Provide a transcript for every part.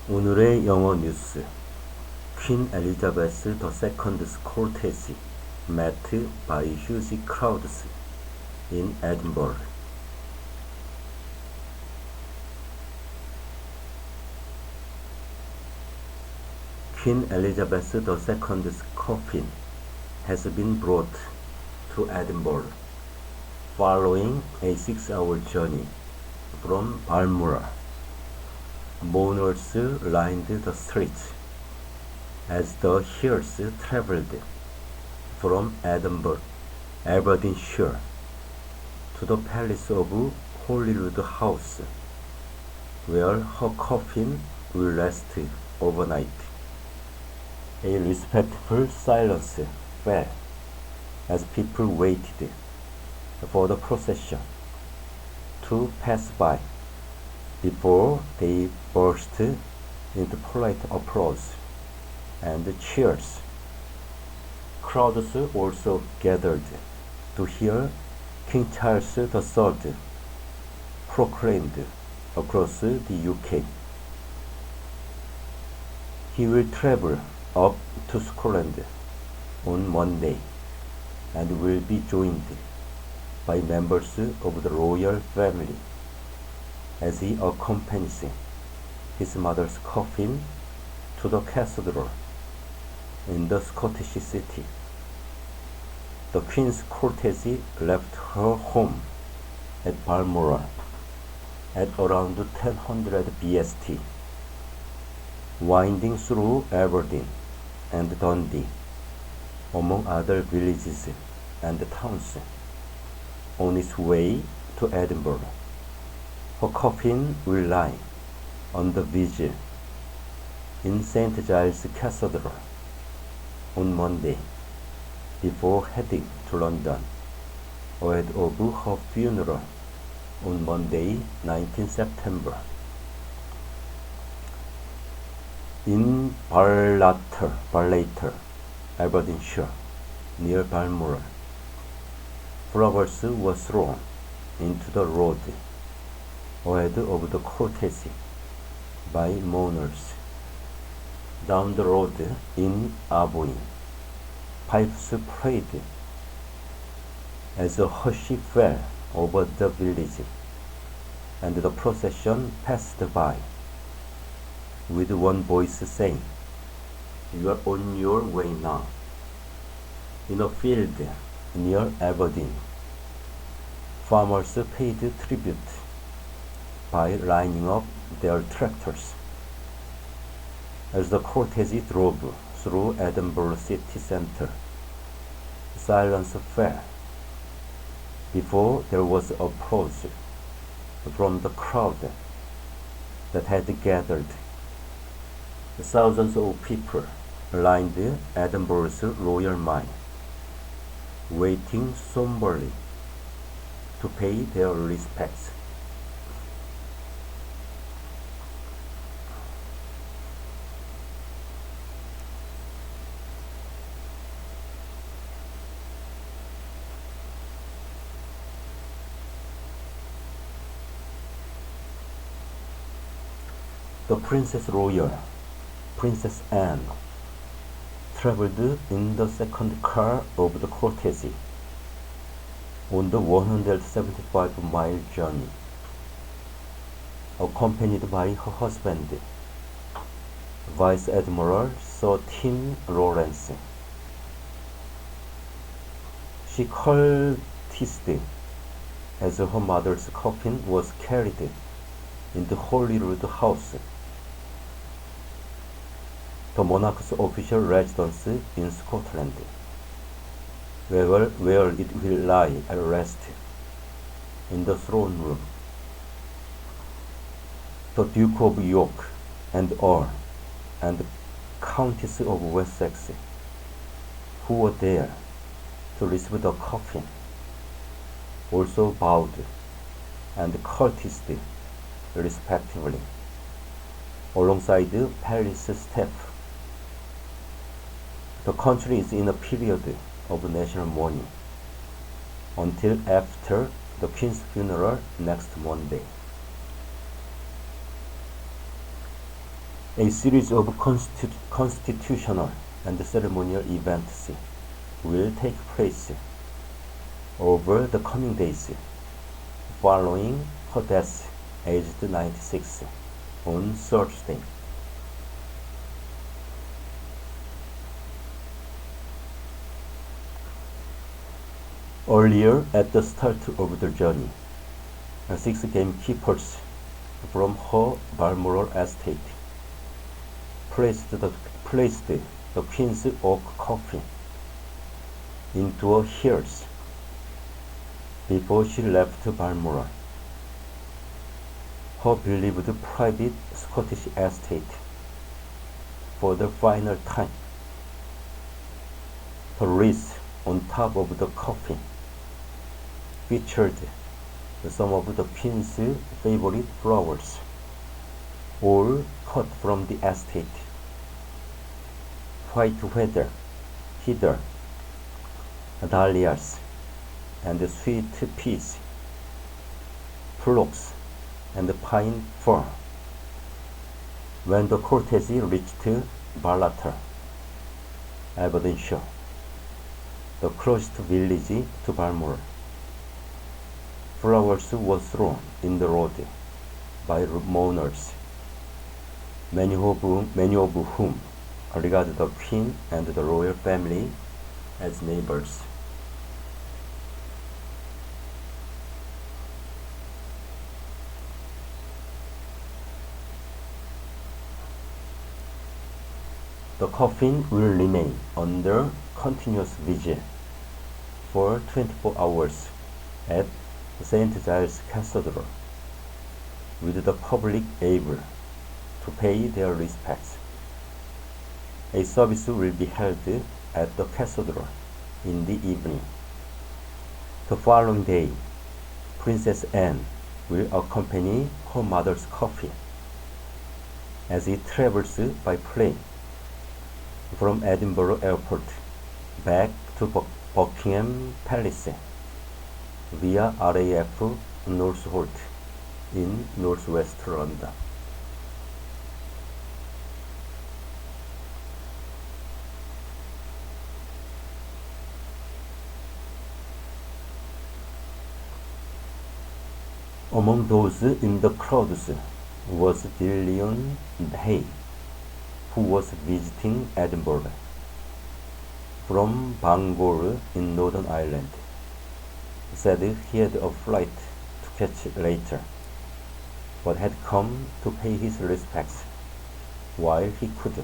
오늘의 영어 뉴스. Queen Elizabeth II's cortege met by huge crowds in Edinburgh. Queen Elizabeth II's coffin has been brought to Edinburgh following a 6-hour journey from Balmoral. Mourners lined the streets as the hearse travelled from Aberdeenshire to the Palace of Holyrood House, where her coffin will rest overnight. A respectful silence fell as people waited for the procession to pass by before they burst into polite applause and cheers. Crowds also gathered to hear King Charles III proclaimed across the UK. He will travel up to Scotland on Monday and will be joined by members of the royal family as he accompanies his mother's coffin to the cathedral in the Scottish city. The Queen's cortege left her home at Balmoral at around 1000 BST, winding through Aberdeen and Dundee, among other villages and towns, on its way to Edinburgh. Her coffin will lie on the vigil in St. Giles Cathedral on Monday before heading to London ahead of her funeral on Monday, 19 September. In Ballater, Aberdeenshire, near Balmoral, flowers were thrown into the road ahead of the cortege by mourners. Down the road in Aboyne, pipes played as a hush fell over the village, and the procession passed by, with one voice saying, "You are on your way now." In a field near Aberdeen, farmers paid tribute by lining up their tractors. As the cortege drove through Edinburgh city centre, silence fell before there was applause from the crowd that had gathered. Thousands of people lined Edinburgh's Royal Mile, waiting somberly to pay their respects. The Princess Royal, Princess Anne, travelled in the second car of the cortege on the 175-mile journey, accompanied by her husband, Vice Admiral Sir Tim Lawrence. She courtesied as her mother's coffin was carried into Holyrood House, the monarch's official residence in Scotland, where it will lie at rest in the throne room. The Duke of York and Earl and Countess of Wessex, who were there to receive the coffin, also bowed and courtesied respectively, alongside the palace staff. The country is in a period of national mourning until after the Queen's funeral next Monday. A series of constitutional and ceremonial events will take place over the coming days following her death, aged 96, on Thursday. Earlier at the start of the journey, 6 gamekeepers from her Balmoral estate placed the Queen's Oak coffin into a hearse before she left Balmoral, her beloved private Scottish estate, for the final time. The wreath on top of the coffin featured some of the Queen's favorite flowers, all cut from the estate: white heather, dahlias, and sweet peas, phlox, and pine fir. When the cortege reached Ballater, Aberdeenshire, the closest village to Balmoral, flowers were thrown in the road by mourners, many of whom regarded the Queen and the royal family as neighbors. The coffin will remain under continuous vigil for 24 hours at St. Giles Cathedral, with the public able to pay their respects. A service will be held at the cathedral in the evening. The following day, Princess Anne will accompany her mother's coffin as it travels by plane from Edinburgh Airport back to Buckingham Palace via RAF Northolt in northwest London. Among those in the crowds was Gillian Hay, who was visiting Edinburgh from Bangor in Northern Ireland. Said he had a flight to catch later, but had come to pay his respects while he could.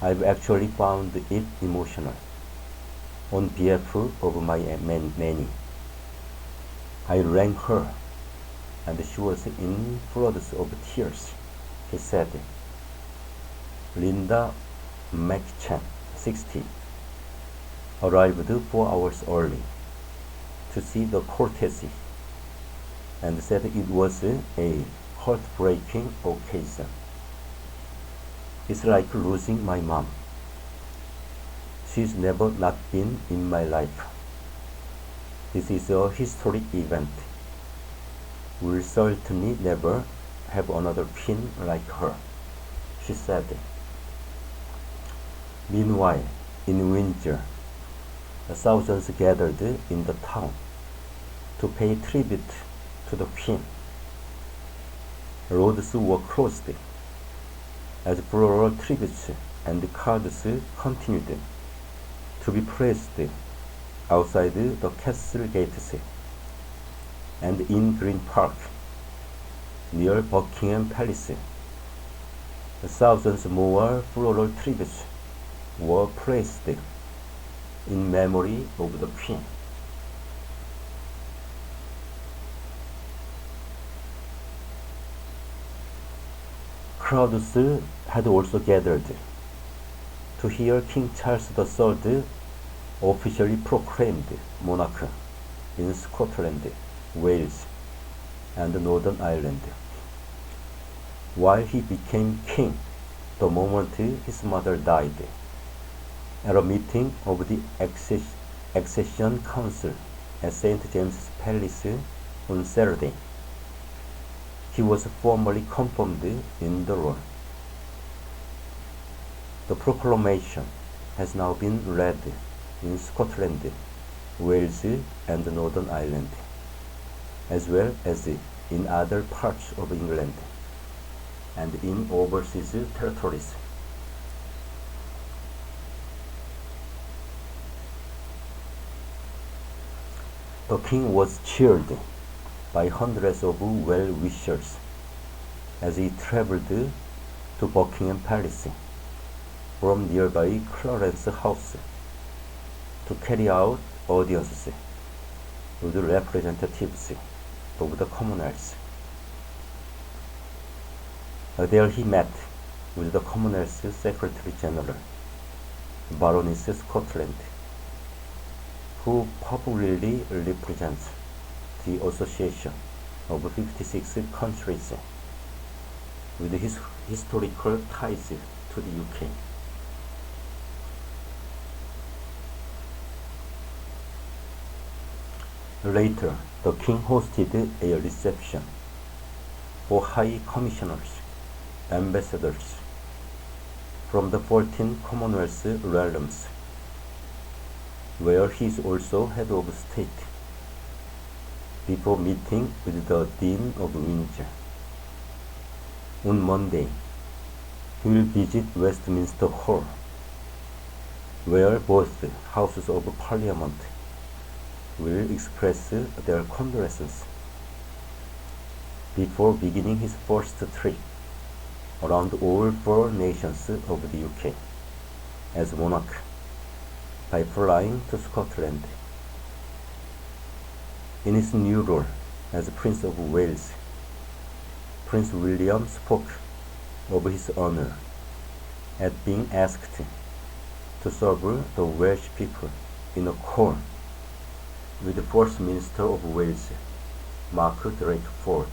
I've actually found it emotional on behalf of my nanny. I rang her, and she was in floods of tears, he said. Linda McCann, 60, arrived 4 hours early to see the cortege and said it was a heartbreaking occasion. It's like losing my mom. She's never not been in my life. This is a historic event. We'll certainly never have another queen like her, she said. Meanwhile, in Windsor, thousands gathered in the town to pay tribute to the Queen. Roads were closed as floral tributes and cards continued to be placed outside the castle gates and in Green Park near Buckingham Palace. Thousands more floral tributes were placed in memory of the Queen. Crowds had also gathered to hear King Charles III officially proclaimed monarch in Scotland, Wales, and Northern Ireland, while he became king the moment his mother died. At a meeting of the Accession Council at St. James's Palace on Saturday, he was formally confirmed in the role. The proclamation has now been read in Scotland, Wales, and Northern Ireland, as well as in other parts of England and in overseas territories. The king was cheered by hundreds of well-wishers as he travelled to Buckingham Palace from nearby Clarence House to carry out audiences with representatives of the Commonwealth. There he met with the Commonwealth Secretary General, Baroness Scotland, who publicly represents the Association of 56 countries with his historical ties to the UK. Later, the king hosted a reception for high commissioners, ambassadors from the 14 Commonwealth realms, where he is also head of state, before meeting with the Dean of Windsor. On Monday, he will visit Westminster Hall, where both houses of Parliament will express their condolences before beginning his first trip around all 4 nations of the UK as monarch by flying to Scotland. In his new role as Prince of Wales, Prince William spoke of his honor at being asked to serve the Welsh people in a call with the First Minister of Wales, Mark Drakeford.